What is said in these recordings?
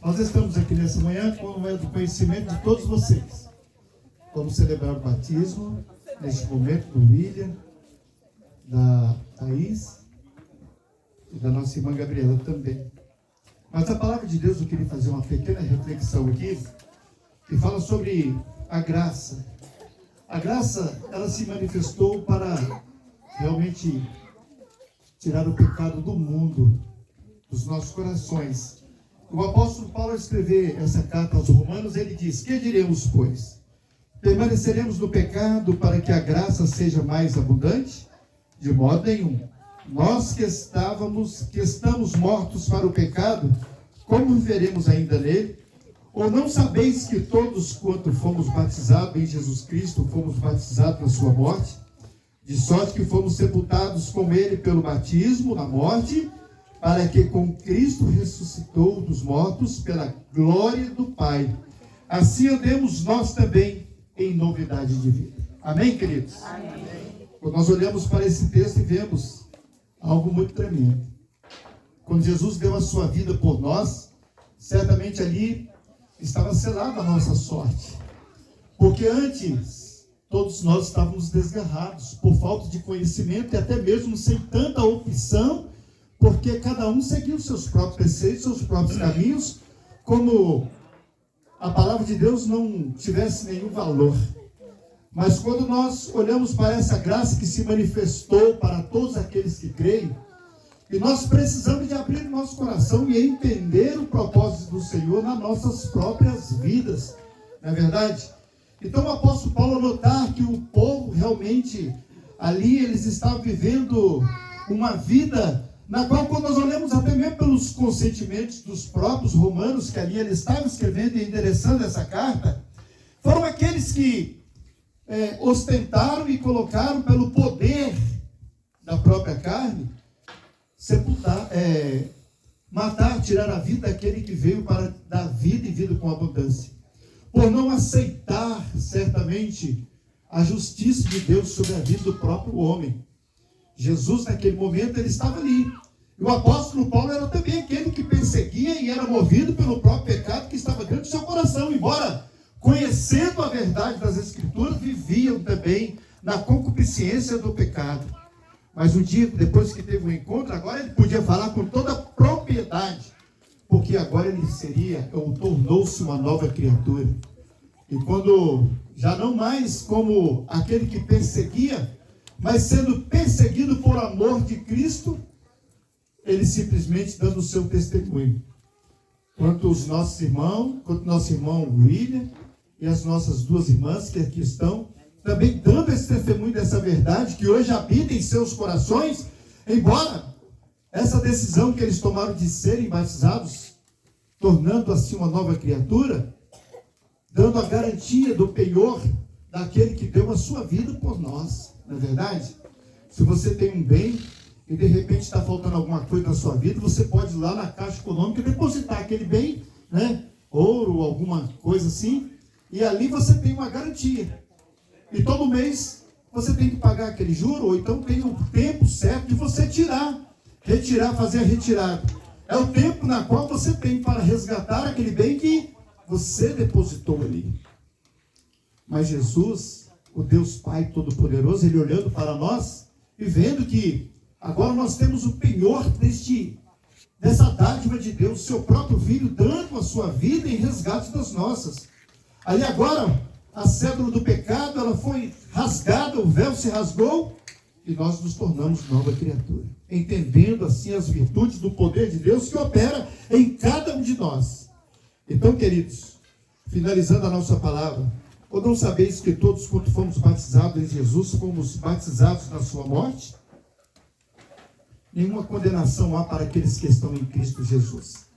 Nós estamos aqui nessa manhã com o conhecimento de todos vocês. Vamos celebrar o batismo, neste momento, do William, da Thaís e da nossa irmã Gabriela também. Mas a palavra de Deus, eu queria fazer uma pequena reflexão aqui, que fala sobre a graça. A graça, ela se manifestou para realmente tirar o pecado do mundo, dos nossos corações. O apóstolo Paulo, ao escrever essa carta aos Romanos, ele diz: que diremos, pois? Permaneceremos no pecado para que a graça seja mais abundante? De modo nenhum. Nós que estamos mortos para o pecado, como viveremos ainda nele? Ou não sabeis que todos quanto fomos batizados em Jesus Cristo, fomos batizados na sua morte? De sorte que fomos sepultados com ele pelo batismo na morte, para que com Cristo ressuscitou dos mortos pela glória do Pai. Assim andemos nós também em novidade de vida. Amém, queridos? Amém. Quando nós olhamos para esse texto e vemos algo muito tremendo. Quando Jesus deu a sua vida por nós, certamente ali estava selada a nossa sorte. Porque antes, todos nós estávamos desgarrados por falta de conhecimento e até mesmo sem tanta opção, porque cada um seguia os seus próprios preceitos, seus próprios caminhos, como a palavra de Deus não tivesse nenhum valor. Mas quando nós olhamos para essa graça que se manifestou para todos aqueles que creem, e nós precisamos de abrir o nosso coração e entender o propósito do Senhor nas nossas próprias vidas, não é verdade? Então o apóstolo Paulo, notar que o povo realmente, ali eles estavam vivendo uma vida na qual, quando nós olhamos até mesmo pelos consentimentos dos próprios romanos, que ali ele estava escrevendo e endereçando essa carta, foram aqueles que ostentaram e colocaram pelo poder da própria carne, sepultar, matar, tirar a vida daquele que veio para dar vida e vida com abundância. Por não aceitar, certamente, a justiça de Deus sobre a vida do próprio homem. Jesus, naquele momento, ele estava ali. E o apóstolo Paulo era também aquele que perseguia e era movido pelo próprio pecado que estava dentro do seu coração. Embora, conhecendo a verdade das Escrituras, viviam também na concupiscência do pecado. Mas um dia, depois que teve um encontro, agora ele podia falar com toda a propriedade, porque agora ele tornou-se uma nova criatura. E quando, já não mais como aquele que perseguia, mas sendo perseguido por amor de Cristo, ele simplesmente dando o seu testemunho. Quanto nosso irmão William e as nossas duas irmãs que aqui estão, também dando esse testemunho dessa verdade que hoje habita em seus corações, embora essa decisão que eles tomaram de serem batizados, tornando assim uma nova criatura, dando a garantia do penhor daquele que deu a sua vida por nós. Não é verdade? Se você tem um bem e de repente está faltando alguma coisa na sua vida, você pode ir lá na Caixa Econômica e depositar aquele bem, né? Ouro, alguma coisa assim, e ali você tem uma garantia. E todo mês você tem que pagar aquele juro, ou então tem o tempo certo de você fazer a retirada. É o tempo na qual você tem para resgatar aquele bem que você depositou ali. Mas Jesus, o Deus Pai Todo-Poderoso, ele olhando para nós e vendo que agora nós temos o penhor dessa dádiva de Deus, seu próprio Filho, dando a sua vida em resgate das nossas. Ali agora, a cédula do pecado, ela foi rasgada, o véu se rasgou, e nós nos tornamos nova criatura, entendendo assim as virtudes do poder de Deus que opera em cada um de nós. Então, queridos, finalizando a nossa palavra, ou não sabeis que todos quanto fomos batizados em Jesus, fomos batizados na sua morte? Nenhuma condenação há para aqueles que estão em Cristo Jesus.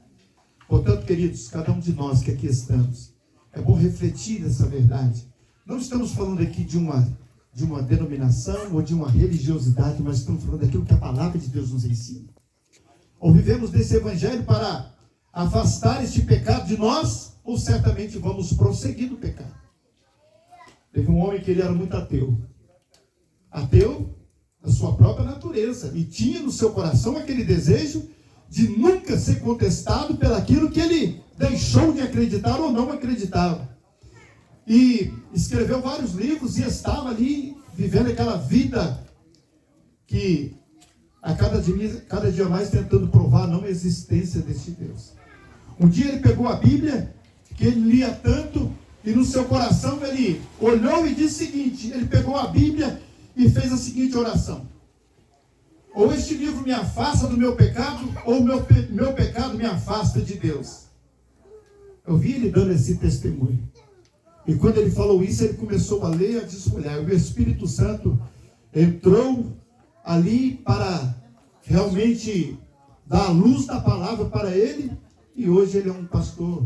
Portanto, queridos, cada um de nós que aqui estamos, é bom refletir nessa verdade. Não estamos falando aqui de uma denominação ou de uma religiosidade, mas estamos falando daquilo que a palavra de Deus nos ensina. Ou vivemos desse evangelho para afastar este pecado de nós, ou certamente vamos prosseguir no pecado. Teve um homem que ele era muito ateu. Ateu da sua própria natureza. E tinha no seu coração aquele desejo de nunca ser contestado pelaquilo que ele deixou de acreditar ou não acreditava. E escreveu vários livros e estava ali vivendo aquela vida que a cada dia mais tentando provar a não existência deste Deus. Um dia ele pegou a Bíblia, que ele lia tanto, e no seu coração ele olhou e disse o seguinte, ele pegou a Bíblia e fez a seguinte oração: ou este livro me afasta do meu pecado, ou meu pecado me afasta de Deus. Eu vi ele dando esse testemunho. E quando ele falou isso, ele começou a ler, a desfolhar. O Espírito Santo entrou ali para realmente dar a luz da palavra para ele. E hoje ele é um pastor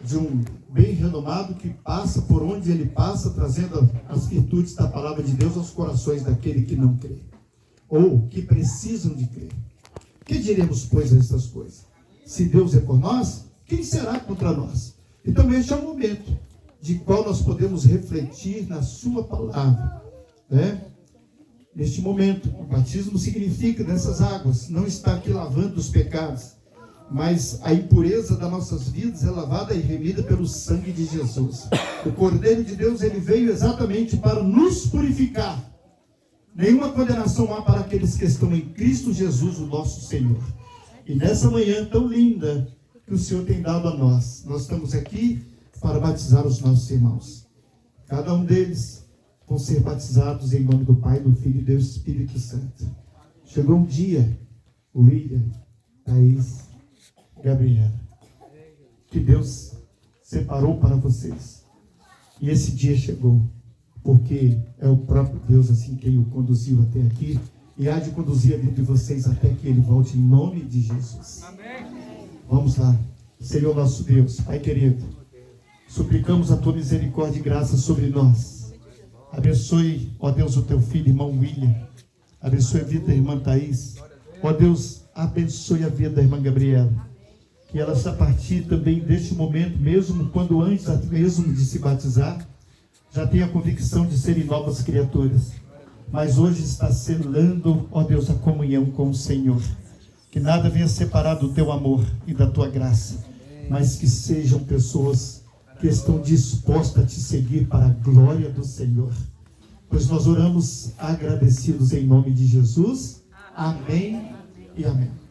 de um bem renomado que passa por onde ele passa, trazendo as virtudes da palavra de Deus aos corações daquele que não crê, ou que precisam de crer. Que diremos, pois, a essas coisas? Se Deus é por nós, quem será contra nós? Então este é o momento de qual nós podemos refletir na sua palavra, né? Neste momento, o batismo significa nessas águas, não está aqui lavando os pecados, mas a impureza das nossas vidas é lavada e remida pelo sangue de Jesus. O Cordeiro de Deus, ele veio exatamente para nos purificar. Nenhuma condenação há para aqueles que estão em Cristo Jesus, o nosso Senhor. E nessa manhã tão linda que o Senhor tem dado a nós, nós estamos aqui para batizar os nossos irmãos. Cada um deles vão ser batizados em nome do Pai, do Filho e do Espírito Santo. Chegou um dia, William, Thaís, Gabriela, que Deus separou para vocês. E esse dia chegou, porque é o próprio Deus assim quem o conduziu até aqui, e há de conduzir a vida de vocês até que Ele volte em nome de Jesus. Amém. Vamos lá. Senhor nosso Deus, Pai querido, suplicamos a Tua misericórdia e graça sobre nós. Abençoe, ó Deus, o Teu filho, irmão William. Abençoe a vida da irmã Thaís. Ó Deus, abençoe a vida da irmã Gabriela. Que ela, a partir também deste momento, mesmo quando antes mesmo de se batizar, já tenha a convicção de serem novas criaturas. Mas hoje está selando, ó Deus, a comunhão com o Senhor. Que nada venha separar do Teu amor e da Tua graça, mas que sejam pessoas que estão dispostas a Te seguir para a glória do Senhor. Pois nós oramos agradecidos em nome de Jesus. Amém e amém.